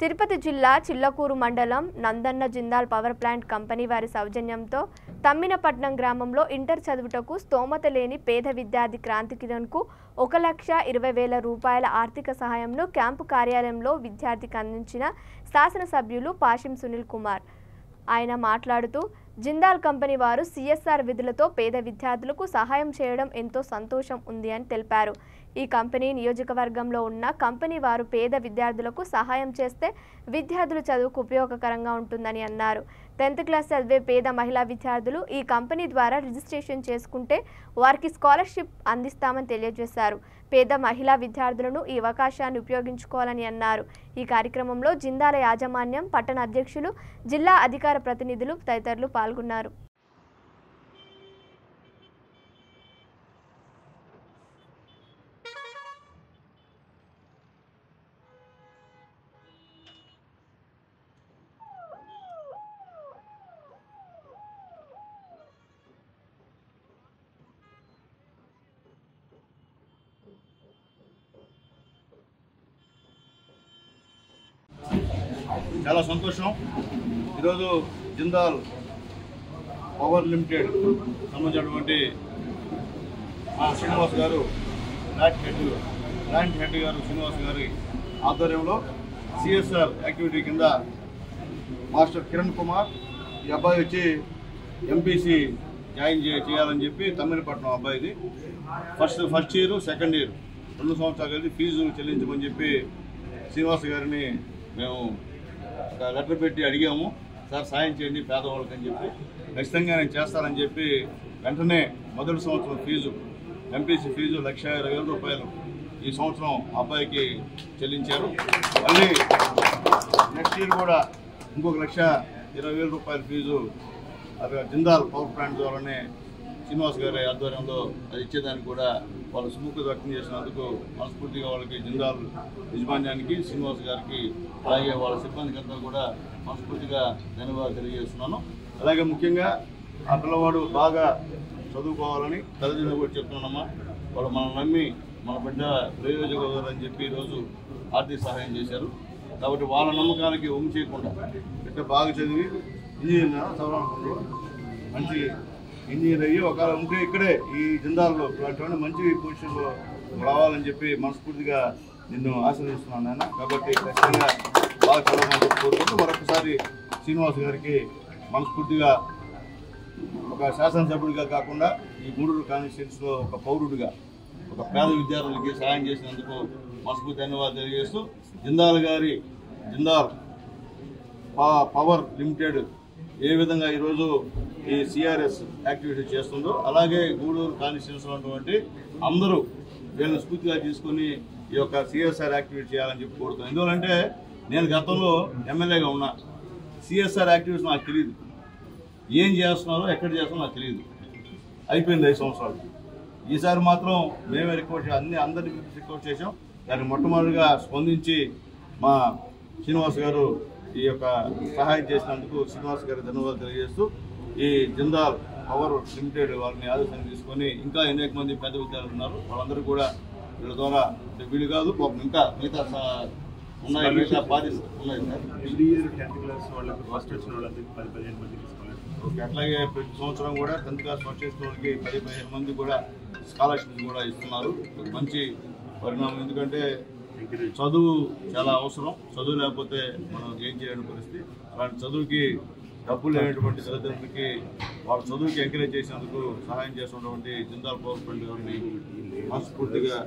తిరుపతి జిల్లా చిల్లకూరు మండలం నందన్న Jindal power plant company వారి సౌజన్యంతో తమ్మినపట్నం గ్రామంలో ఇంటర్ చదువుటకు స్తోమత లేని పేద విద్యార్థి క్రాంతి కిరణ్కు 1,20,000 రూపాయల ఆర్థిక సహాయంను క్యాంపు కార్యాలయంలో విద్యార్థికి అందించిన శాసనసభ్యులు పాషిం సునీల్ కుమార్. ఆయన మాట్లాడుతూ జిందాల్ కంపెనీ వారు సిఎస్ఆర్ విధులతో పేద విద్యార్థులకు సహాయం చేయడం ఎంతో సంతోషం ఉంది అని తెలిపారు. ఈ కంపెనీ నియోజకవర్గంలో ఉన్న కంపెనీ వారు పేద విద్యార్థులకు సహాయం చేస్తే విద్యార్థుల చదువుకు ఉపయోగకరంగా ఉంటుందని అన్నారు. 10th క్లాస్ చదివే పేద మహిళా విద్యార్థులు ఈ కంపెనీ ద్వారా రిజిస్ట్రేషన్ చేసుకుంటే వారికి స్కాలర్షిప్ అందిస్తామని తెలియజేశారు. పేద మహిళా విద్యార్థులను ఈ అవకాశాన్ని ఉపయోగించుకోవాలని అన్నారు. ఈ కార్యక్రమంలో జిందాల యాజమాన్యం, పట్టణ అధ్యక్షులు, జిల్లా అధికార ప్రతినిధులు తదితరులు పాల్గొన్నారు. చాలా సంతోషం. ఈరోజు జిందాల్ పవర్ లిమిటెడ్ సంబంధించినటువంటి శ్రీనివాస్ గారు ప్లాంట్ హెడ్ గారు శ్రీనివాస్ గారి ఆధ్వర్యంలో సిఎస్ఆర్ యాక్టివిటీ కింద మాస్టర్ కిరణ్ కుమార్ ఈ అబ్బాయి వచ్చి ఎంపీసీ జాయిన్ చేయాలని చెప్పి తమ్మినపట్నం అబ్బాయిది ఫస్ట్ ఇయర్ సెకండ్ ఇయర్ 2 సంవత్సరాలు కలిసి ఫీజు చెల్లించమని చెప్పి శ్రీనివాస్ గారిని మేము ఒక లెటర్ పెట్టి అడిగాము. సార్ సాయం చేయండి పేదవాళ్ళకి అని చెప్పి, ఖచ్చితంగా నేను చేస్తానని చెప్పి వెంటనే మొదటి సంవత్సరం ఫీజు ఎంపీసీ ఫీజు 1,20,000 రూపాయలు ఈ సంవత్సరం అబ్బాయికి చెల్లించారు. మళ్ళీ నెక్స్ట్ ఇయర్ కూడా ఇంకొక 1,20,000 రూపాయల ఫీజు జిందాల్ పవర్ ప్లాంట్ ద్వారానే శ్రీనివాస్ గారి ఆధ్వర్యంలో అది ఇచ్చేదానికి కూడా వాళ్ళు సుముఖత వ్యక్తం చేసినందుకు మనస్ఫూర్తిగా వాళ్ళకి జిందాల్ యజమాన్యానికి, శ్రీనివాస్ గారికి, అలాగే వాళ్ళ సిబ్బందికి అంతా కూడా మనస్ఫూర్తిగా ధన్యవాదాలు తెలియజేస్తున్నాను. అలాగే ముఖ్యంగా ఆ పిల్లవాడు బాగా చదువుకోవాలని తల్లిదండ్రులు కూడా చెప్తున్నానమ్మా. వాళ్ళు మనం నమ్మి మన బిడ్డ ప్రయోజకం చెప్పి ఈరోజు ఆర్థిక సహాయం చేశారు. కాబట్టి వాళ్ళ నమ్మకానికి ఒమ్ము చేయకుండా బిడ్డ బాగా చదివి ఇంజనీర్ చదవాలనుకుంటూ మంచి ఇంజనీర్ అయ్యి ఒకవేళ ఉంటే ఇక్కడే ఈ జిందాల్లో అటువంటి మంచి పొజిషన్లో రావాలని చెప్పి మనస్ఫూర్తిగా నిన్ను ఆశీర్వదిస్తున్నాను నాన్న. కాబట్టి ఖచ్చితంగా బాగా చదవాలని కోరుకుంటూ మరొకసారి శ్రీనివాస్ గారికి మనస్ఫూర్తిగా ఒక శాసనసభ్యుడిగా కాకుండా ఈ గూడూరు కాన్స్టిట్యున్సీలో ఒక పౌరుడిగా ఒక పేద విద్యార్థులకి సహాయం చేసినందుకు మనస్ఫూర్తి ధన్యవాదాలు తెలియజేస్తూ జిందాల్ పవర్ లిమిటెడ్ ఏ విధంగా ఈరోజు ఈ సిఆర్ఎస్ యాక్టివిటీ చేస్తుందో అలాగే గూడూరు కాన్స్టిట్యున్సీలో ఉన్నటువంటి అందరూ వీళ్ళని స్ఫూర్తిగా తీసుకుని ఈ యొక్క సిఎస్ఆర్ యాక్టివిటీ చేయాలని చెప్పి కోరుతున్నాను. ఎందుకంటే నేను గతంలో ఎమ్మెల్యేగా ఉన్నా, సిఎస్ఆర్ యాక్టివిటీస్ నాకు తెలియదు, ఏం చేస్తున్నారో ఎక్కడ చేస్తున్నారో నాకు తెలియదు. అయిపోయింది 5 సంవత్సరాలు. ఈసారి మాత్రం మేమే అందరినీ రిక్వెస్ట్ చేసాం. దానికి మొట్టమొదటిగా స్పందించి మా శ్రీనివాస్ గారు ఈ యొక్క సహాయం చేసినందుకు శ్రీనివాస్ గారికి ధన్యవాదాలు తెలియజేస్తూ ఈ జిందాల్ పవర్ లిమిటెడ్ వారిని ఆదేశాన్ని తీసుకొని ఇంకా అనేక మంది పెద్ద విద్యార్థులు ఉన్నారు, వాళ్ళందరూ కూడా వీళ్ళ ద్వారా వీళ్ళు కాదు ఇంకా మిగతా ఉన్నాయి, మిగతా బాధ్యత ఉన్నాయి సార్. అట్లాగే ప్రతి సంవత్సరం కూడా 10th క్లాస్ ఫస్ట్ వచ్చిన వాళ్ళకి 10-15 మంది కూడా స్కాలర్షిప్స్ కూడా ఇస్తున్నారు. మంచి పరిణామం. ఎందుకంటే చదువు చాలా అవసరం. చదువు లేకపోతే మనం ఏం చేయని పరిస్థితి. అలాంటి చదువుకి డబ్బులు లేనటువంటి తల్లిదండ్రులకి వాళ్ళ చదువుకి ఎంకరేజ్ చేసినందుకు సహాయం చేస్తున్నటువంటి జిందాల్ పవర్ ప్లాంట్ గారిని మనస్ఫూర్తిగా